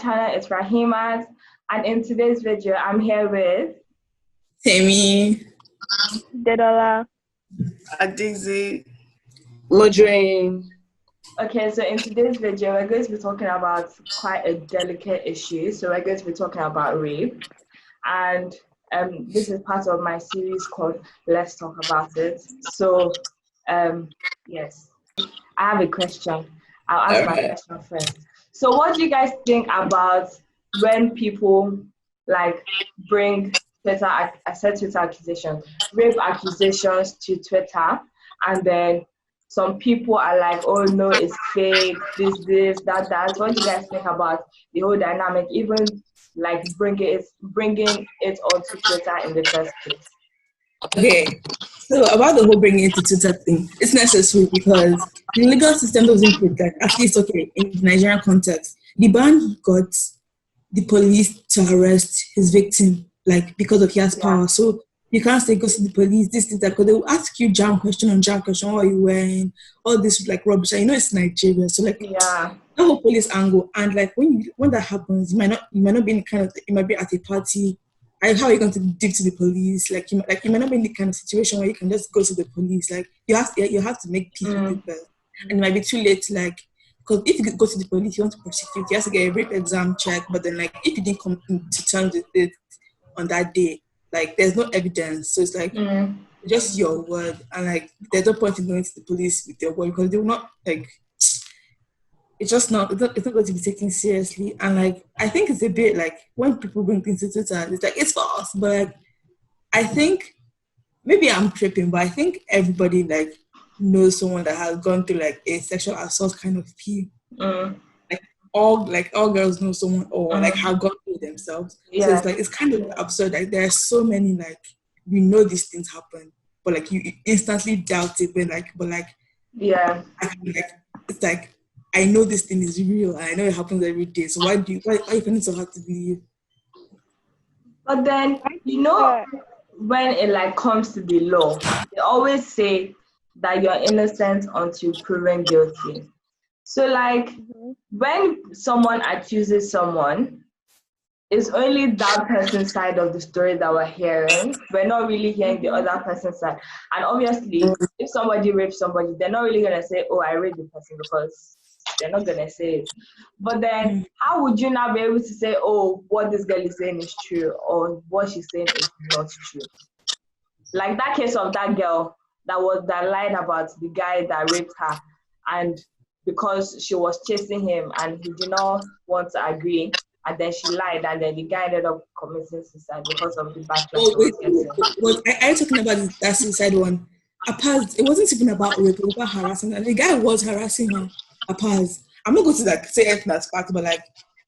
channel. It's Rahimat, and in today's video, I'm here with Temi, Dedola, Adizi, Moderain. Okay, so in today's video, we're going to be talking about quite a delicate issue. So we're going to be talking about rape, and this is part of my series called Let's Talk About It. So, yes, I have a question. I'll ask my question first. So what do you guys think about when people like bring Twitter, I said Twitter accusations, rape accusations to Twitter, and then some people are like, oh no, it's fake, this, that. What do you guys think about the whole dynamic, even like bringing it onto Twitter in the first place? okay, so about the whole bringing it to Twitter thing, it's necessary because the legal system doesn't protect, at least, okay, in the Nigerian context, the ban got the police to arrest his victim, like, because of he has power. So you can't say, go to the police, this, that, because they will ask you jam question on jam question, what are you wearing, all this, like, rubbish. And you know it's Nigeria, so, like, the whole police angle. And, like, when that happens, you might not be in kind of, you might be at a party. Like, how are you going to give to the police? Like you might not be in the kind of situation where you can just go to the police. Like, you have to make peace with it first. And it might be too late, like, because if you go to the police, you want to prosecute, you have to get a rape exam check. But then, like, if you didn't come to terms with it on that day, like, there's no evidence. So it's like just your word, and like there's no point in going to the police with your word because they will not, like, it's not going to be taken seriously. And like I think it's a bit like when people bring things to Twitter, it's like it's false. But like, I think maybe I'm tripping, but I think everybody like knows someone that has gone through like a sexual assault kind of feel. Like all girls know someone or like have gone through themselves. So it's like it's kind of absurd. Like there are so many, like, we know these things happen, but like you instantly doubt it. It's like I know this thing is real and I know it happens every day. So why are you finding it so hard to believe? But then when it like comes to the law, they always say that you're innocent until proven guilty. So like when someone accuses someone, it's only that person's side of the story that we're hearing. We're not really hearing the other person's side. And obviously, if somebody rapes somebody, they're not really gonna say, oh, I raped the person, because they're not gonna say it. But then how would you now be able to say, oh, what this girl is saying is true or what she's saying is not true? Like that case of that girl that lied about the guy that raped her, and because she was chasing him and he did not want to agree, and then she lied, and then the guy ended up committing suicide because of the backlash. Are you talking about that suicide one? Apart, it wasn't even about rape, it was about harassing. And the guy was harassing her. Apart, I'm not going to like say anything that's fact, but like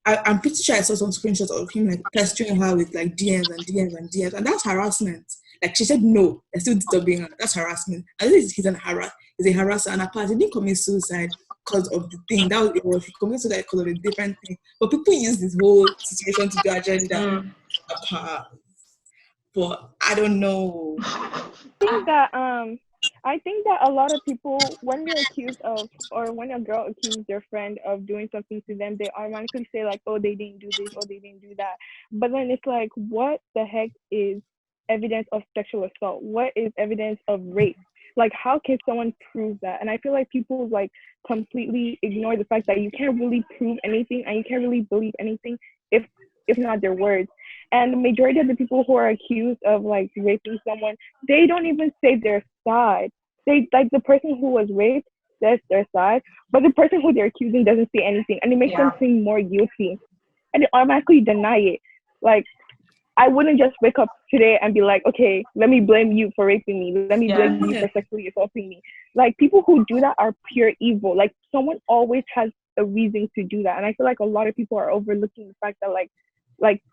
I'm pretty sure I saw some screenshots of him like pestering her with like DMs and DMs and DMs, and that's harassment. Like she said no, they're still disturbing her. That's harassment. I think he's a harasser, and apart, he didn't commit suicide because of the thing. He committed suicide because of a different thing. But people use this whole situation to do agenda apart. But I don't know. I think that a lot of people, when they're accused of, or when a girl accuses their friend of doing something to them, they automatically say like, oh, they didn't do this or they didn't do that. But then it's like, what the heck is evidence of sexual assault? What is evidence of rape? Like, how can someone prove that? And I feel like people like completely ignore the fact that you can't really prove anything and you can't really believe anything if not their words. And the majority of the people who are accused of like raping someone, they don't even say their side. They like the person who was raped says their side, but the person who they're accusing doesn't say anything, and it makes them seem more guilty, and they automatically deny it. Like, I wouldn't just wake up today and be like, okay, let me blame you for raping me. Let me blame you for sexually assaulting me. Like, people who do that are pure evil. Like, someone always has a reason to do that. And I feel like a lot of people are overlooking the fact that like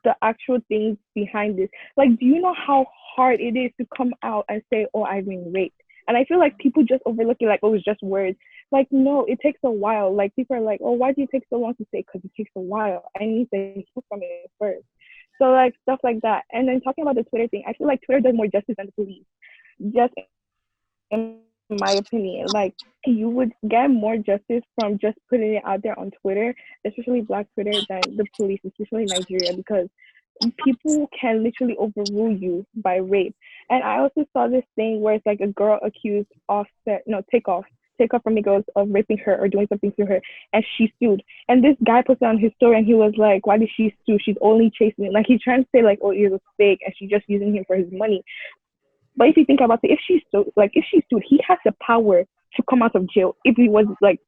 the actual things behind this. Like, do you know how hard it is to come out and say, oh, I've been raped? And I feel like people just overlook it like, oh, it's just words. Like, no, it takes a while. Like, people are like, oh, why do you take so long to say? Because it takes a while. I need to hear from it first. So, like, stuff like that. And then talking about the Twitter thing, I feel like Twitter does more justice than the police. Just in my opinion. Like, you would get more justice from just putting it out there on Twitter, especially Black Twitter, than the police, especially Nigeria, because people can literally overrule you by rape. And I also saw this thing where it's like a girl accused Offset, no, Takeoff from Migos of raping her or doing something to her, and she sued. And this guy posted on his story, and he was like, "Why did she sue? She's only chasing it." Like, he's trying to say like, "Oh, it was fake, and she's just using him for his money." But if you think about it, if she sued, he has the power to come out of jail if he was like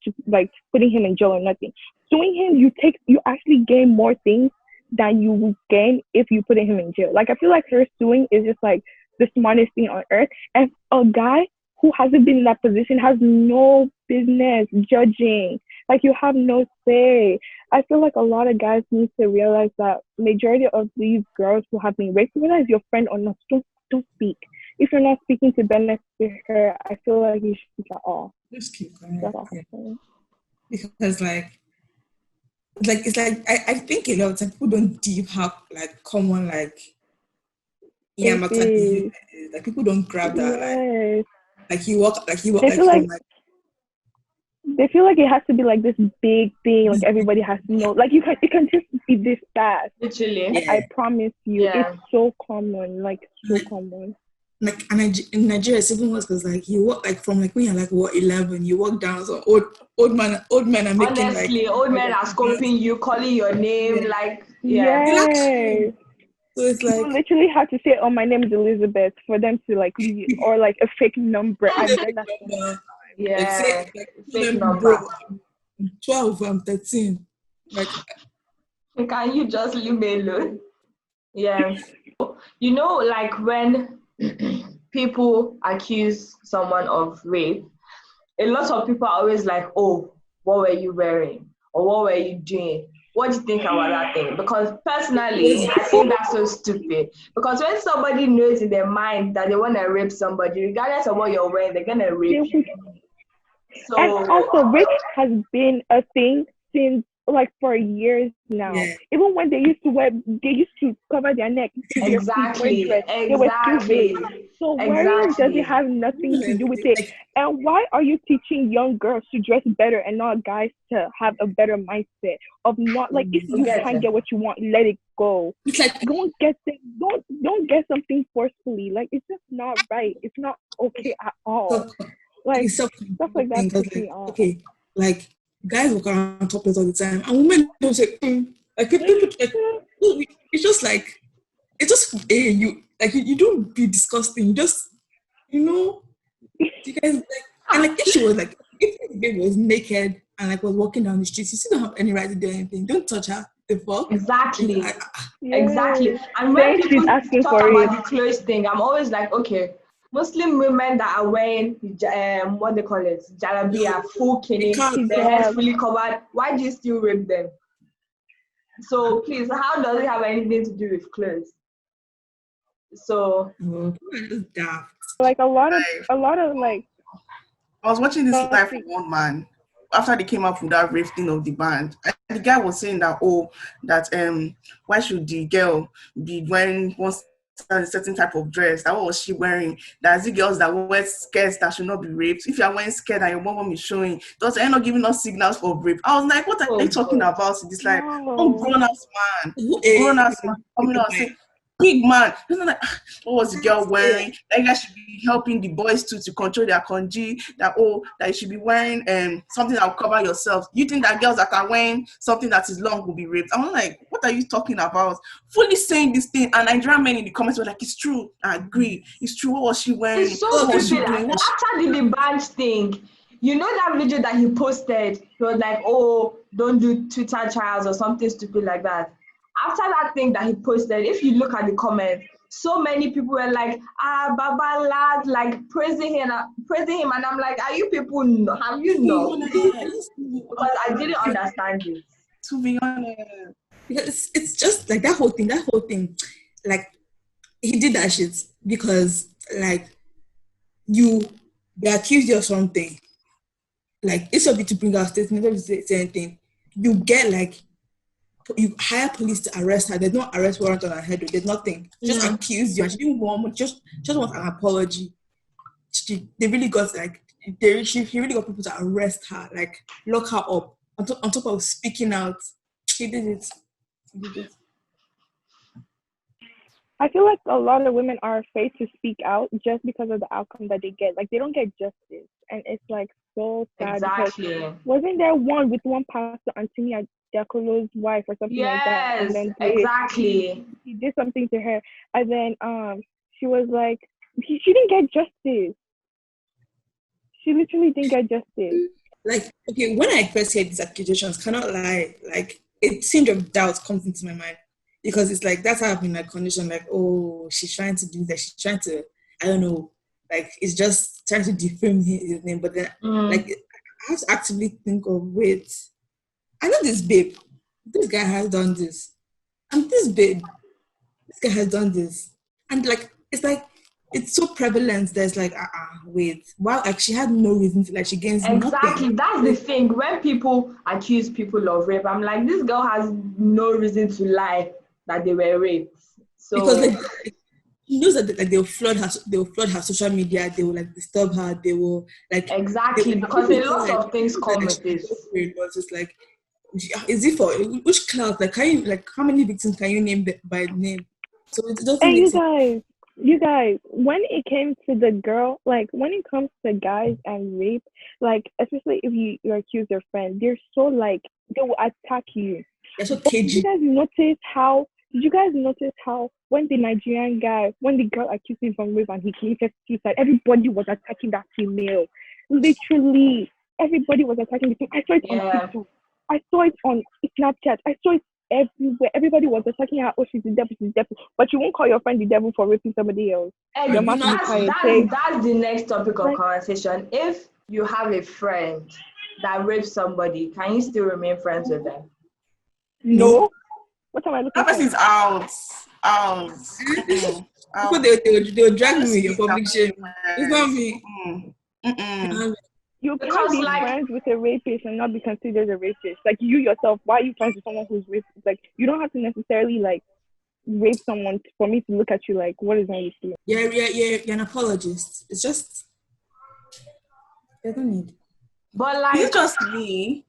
putting him in jail or nothing. Suing him, you actually gain more things than you would gain if you put him in jail. Like, I feel like her suing is just like the smartest thing on earth. And a guy who hasn't been in that position has no business judging. Like, you have no say. I feel like a lot of guys need to realize that majority of these girls who have been raped, whether it's your friend or not, don't speak. If you're not speaking to benefit her, I feel like you should speak at all. Just keep quiet. That's all. Yeah. Because it's like I think a lot of time people don't deep have like common like like people don't grab that like you walk they feel like they feel like it has to be like this big thing, like everybody has to know. Like, it can just be this fast. Literally. Yeah. I promise you, it's so common, like so common. Like, and in Nigeria, it's even worse because like you walk like from like when you're like 11, you walk down, so old men are making honestly, like old men are scoping you, calling your name, like Yes. So it's like you literally have to say, "Oh, my name is Elizabeth," for them to like leave you, or like a fake number, and then that's fake number. I'm 12, I'm 13. Like, can you just leave me alone? Yeah. You know, like when people accuse someone of rape, a lot of people are always like, "Oh, what were you wearing? Or what were you doing? What do you think about that thing?" Because personally, I think that's so stupid. Because when somebody knows in their mind that they want to rape somebody, regardless of what you're wearing, they're going to rape you. So, and also, rape has been a thing since like for years now. Yeah. Even when they used to cover their neck. Exactly. They were still raped. So wearing doesn't have nothing to do with it. And why are you teaching young girls to dress better and not guys to have a better mindset of not like, if you can't get what you want, let it go. Don't get don't get something forcefully. Like, it's just not right. It's not okay at all. Like, stuff like that puts me off. Okay, like guys walk around topless all the time, and women don't say like people like, it's just like you don't be disgusting. You just you guys like, and like if she was like if the baby was naked and like was walking down the street, you still don't have any right to do anything. Don't touch her. The fuck. Exactly. Exactly. And when people talk about the clothes thing, I'm always like, okay, Muslim women that are wearing what they call it, jalabia, full kini, their heads fully covered, why do you still rape them? So please, how does it have anything to do with clothes? So like a lot of like, I was watching this live from one man after they came up with that rape thing of the band, and the guy was saying that why should the girl be wearing a certain type of dress? That what was she wearing? There's the girls that wear skirts that should not be raped. If you are wearing skirt and your mom is showing, those are not giving us signals for rape. I was like, what are you talking about? This like, grown ass man coming out saying, big man. Like, what was the girl wearing? That guy should be helping the boys to control their congee. That you should be wearing something that will cover yourself. You think that girls that are wearing something that is long will be raped? I'm like, what are you talking about? Fully saying this thing, and Nigerian men in the comments were like, it's true. I agree. It's true. What was she wearing? It's so stupid. After the badge thing, you know that video that he posted? He was like, "Oh, don't do Twitter trials" or something stupid like that. After that thing that he posted, if you look at the comments, so many people were like, Baba lad, like praising him, and I'm like, are you people, have you known? Because I didn't understand it. To be honest, because it's just like that whole thing, like he did that shit because like they accused you of something, like instead of you to bring out statement, instead of say anything, you get like. You hire police to arrest her. There's no arrest warrant on her head. There's nothing. Just accused you. And she didn't want just want an apology. They really got like he really got people to arrest her, like lock her up. On top of speaking out, he did it. He did it. I feel like a lot of women are afraid to speak out just because of the outcome that they get. Like they don't get justice, and it's like so sad because Exactly. wasn't there one with one pastor, Antonia Diakolo's wife or something like that, and Yes, then exactly. he did something to her, and then she was like she didn't get justice. She literally didn't get justice. Like, okay, when I first heard these accusations, cannot lie, like a tinge of doubt comes into my mind because it's like that's how I've been like conditioned, like, oh, she's trying to do that, she's trying to, I don't know, like it's just trying to defame his name, but then like I have to actively think of wait, I know this babe, this guy has done this, and this babe, this guy has done this, and like it's so prevalent. There's like wait, wow, like she had no reason to, like she gains nothing. Exactly. That's the thing. When people accuse people of rape, I'm like, this girl has no reason to lie that they were raped. Because So like he knows that like they'll flood her social media, they will like disturb her, they will like exactly, because a lot of things come with this. it's just like is it for which class? Like can you like how many victims can you name by name? So it doesn't And make sense. you guys, when it came to the girl, like when it comes to guys and rape, like especially if you accuse your friend, they're so like they will attack you. They're so But did you cagey. guys notice how? Did you guys notice how when the Nigerian guy, when the girl accused him from rape and he committed suicide, everybody was attacking that female. Literally, everybody was attacking the female. I saw it on Yeah, TikTok. I saw it on Snapchat. I saw it everywhere. Everybody was attacking her. Oh, she's the devil. She's the devil. But you won't call your friend the devil for raping somebody else. Your You mouth know, will be that's quiet. that's Say that's the next topic of like conversation. If you have a friend that rapes somebody, can you still remain friends with them? no. no. What am I looking That person for? is out. Out. Before Out. they'll drag me Just with your leave that public shame. It's not friends. me. You can't Because be like friends with a rapist and not be considered a rapist. Like you yourself, why are you friends with someone who's rapist? Like you don't have to necessarily like rape someone for me to look at you like what is wrong with you. You're an apologist. It's just you don't need. but Is it like just me?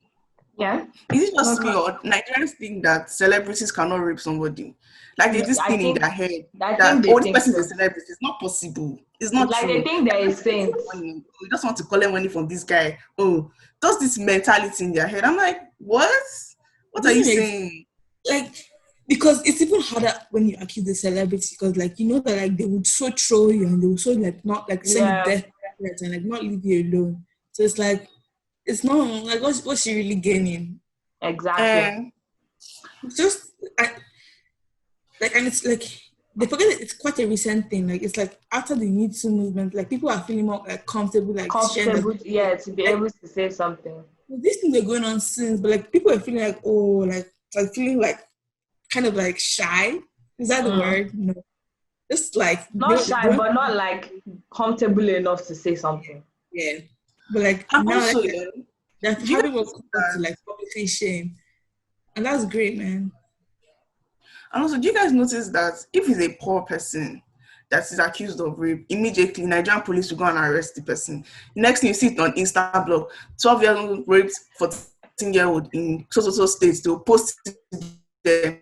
yeah. Is it No, just me or Nigerians think that celebrities cannot rape somebody? Like there's yeah, this thing in their head I think that they oh this think person is a so. celebrity. It's not possible. It's It's not like they true. think there That is person is saints. money. We just want to collect money from this guy. Oh, just this mentality in their head. I'm like, what? It What are you doesn't make saying? like because it's even harder when you accuse the celebrity because like you know that like they would so troll you and they would so like not like send you Yeah, death threats and like not leave you alone. So it's like it's not like what's she really gaining? exactly. And It's just I, like and it's like they forget that it's quite a recent thing. Like it's like after the Me Too movement, like people are feeling more like comfortable, like sharing that Comfortable, yeah, to be like able to say something. these things were going on since, but like people are feeling like oh like feeling like kind of like shy. Is that the Mm. word? No. Just like Not they shy, want but not like comfortable enough to say something. yeah. But like and now like also, they're do you having more guys comfort to like publicly shame. And that's great, man. And also, do you guys notice that if it's a poor person that is accused of rape, immediately Nigerian police will go and arrest the person. Next thing you see it on Insta blog, 12-year-old raped 14-year-old in so states, they'll post it there.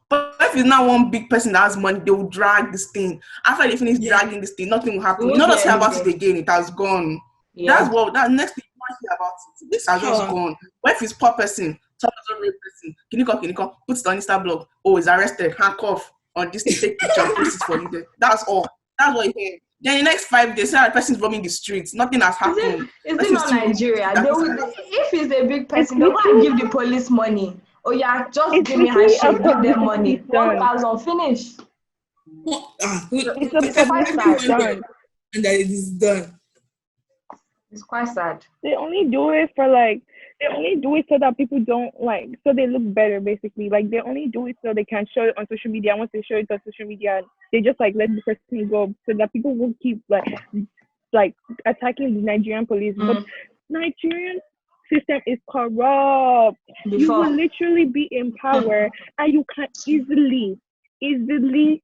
But if it's not one big person that has money, they will drag this thing. After they finish Yeah. dragging this thing, nothing will We happen. You won't not hear just hear about it anything. again, it has gone. Yeah. That next thing you want to hear about it. This has just Power. gone. What if it's poor person, top rape person, can you come, put it on Insta blog, oh, he's arrested, handcuff on this thing, take picture and post it for you there. That's all. That's what you hear. Then the next 5 days, the person's roaming the streets. Nothing has happened. Is it Person not still roaming the streets. Nigeria? That They person would, if he's a big It's person, they'll go and literally give the police money. Oh yeah, just it's give me literally a handshake, give them money. publicity stunt. 1,000 finish. It's a It's quite publicity sad. stunt. And that it is done. It's quite sad. They only do it for like they only do it so that people don't like so they look better basically. Like they only do it so they can show it on social media. Once they show it on social media, they just like let the person go so that people won't keep like attacking the Nigerian police. But Mm. Nigerian system is corrupt. You will Before. literally be in power and you can easily, easily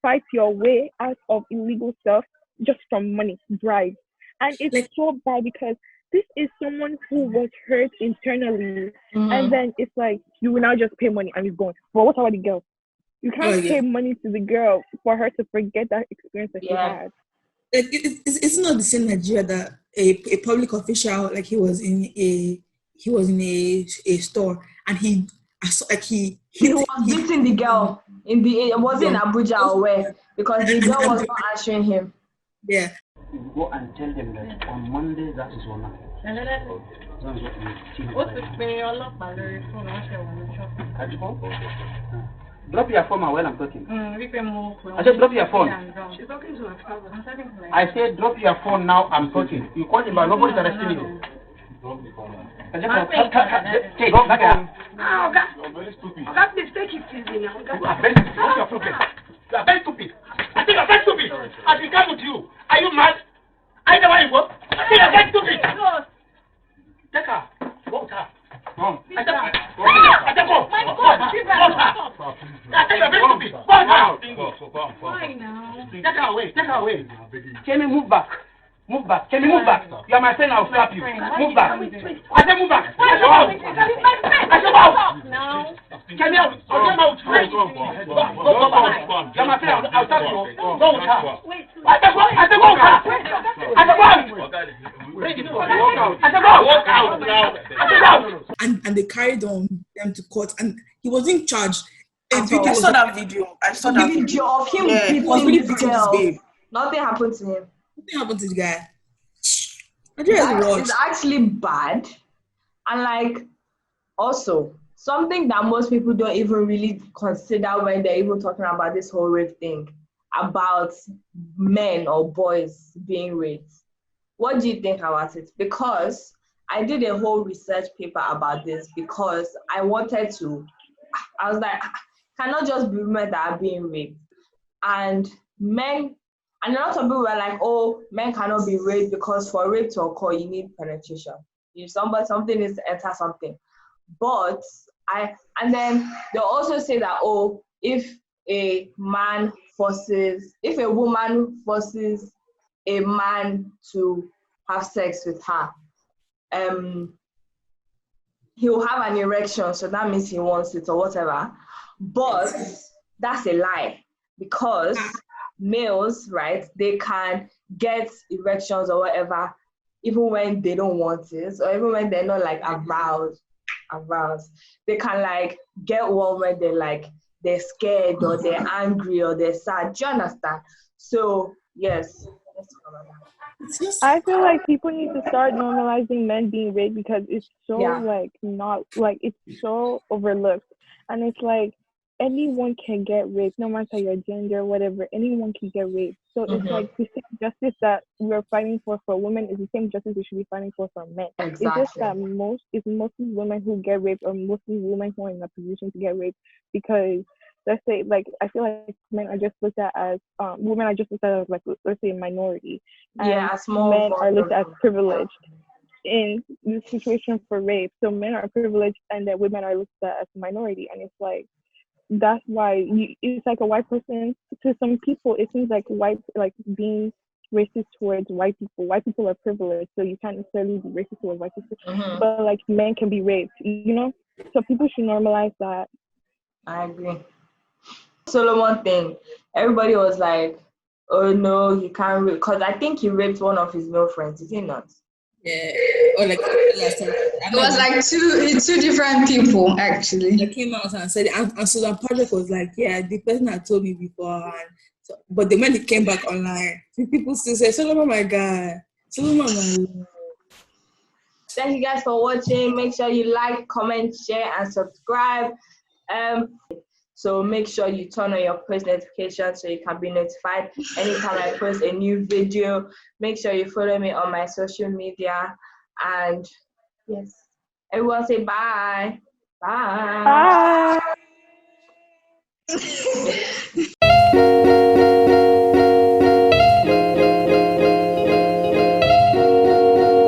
fight your way out of illegal stuff just from money, bribe. And it's Like, so bad because this is someone who was hurt internally, and Mm-hmm. then it's like you will now just pay money and it's gone. But what about the girl? You oh can't yeah, pay money to the girl for her to forget that experience that she Yeah. had. like it's not the same Nigeria that a public official, like he was in a store, and he I saw, like he He hit was he beating the girl in the it was in girl. Abuja or where because the girl was not answering him. Yeah, Go and tell them that on Monday that is one. Drop your phone while I'm talking. I said drop your phone. She's talking to her father. I said drop your phone now. I'm talking. You call him, but nobody's arresting you. Take go back here. You're very stupid. Please take it easy now. What's your problem? You are very stupid. I think you're very stupid. I will come with you. Are you mad? I know where you go. I think you're very stupid. Take her. Go with her. No. I said go. I said go. Go with her. I think you're very stupid. Go with her. Why now? Take her away. Take her away. Kenny, move back. Move back. Kenny, move back. You are my friend. I'll slap you. Move back. I said move back. I said go out. I said go out. No. Kenny, I'll get out. Go out. You are my friend. I'll slap you. Go with her. I said go. I said go with her. I said go out. I said go. Walk out now. I said go out. and they carried on them to court, and he wasn't charged. A At video all. I was saw that video. I saw that The video. video of him Yeah, he was beating really this beating this girl. babe. Nothing happened to him. Nothing happened to the guy. Nigeria is That worse. is actually bad. And like also something that most people don't even really consider when they're even talking about this whole rape thing about men or boys being raped. What do you think about it? Because I did a whole research paper about this because I was like, cannot just be women that are being raped. And men, and a lot of people were like, oh, men cannot be raped because for rape to occur, you need penetration. If something needs to enter something. But and then they also say that, oh, if a woman forces a man to have sex with her, he'll have an erection, so that means he wants it or whatever. But that's a lie because males, right, they can get erections or whatever even when they don't want it or even when they're not like aroused. They can like get one when they're scared or they're angry or they're sad. Do you understand? So yes, let's cover that. It's just I feel like people need to start normalizing men being raped because it's so Yeah. like not like it's so overlooked, and it's like anyone can get raped, no matter your gender, whatever. Anyone can get raped. So it's like the same justice that we're fighting for women is the same justice we should be fighting for men. It's just that it's mostly women who get raped or mostly women who are in a position to get raped because let's say like I feel like men are just looked at as women are just looked at as like let's say a minority. And Yeah, small men are looked at as vulnerable. privileged in this situation for rape. So men are privileged and then women are looked at as a minority, and it's like that's why it's like a white person to some people it seems like white like being racist towards white people. White people are privileged, so you can't necessarily be racist towards white people. But like men can be raped, you know? So people should normalize that. I agree. Solomon thing, everybody was like, oh no, he can't rape because I think he raped one of his male friends, is he not? yeah, or like last time. It was like two different people actually. They came out and said, and Susan Patrick was like, yeah, the person had told me before, so, but then when it came back online, people still say, Solomon, my God, Solomon, my Lord. Thank you guys for watching. Make sure you like, comment, share, and subscribe. So make sure you turn on your post notifications so you can be notified anytime I post a new video. Make sure you follow me on my social media. And yes, everyone say bye. Bye. Bye.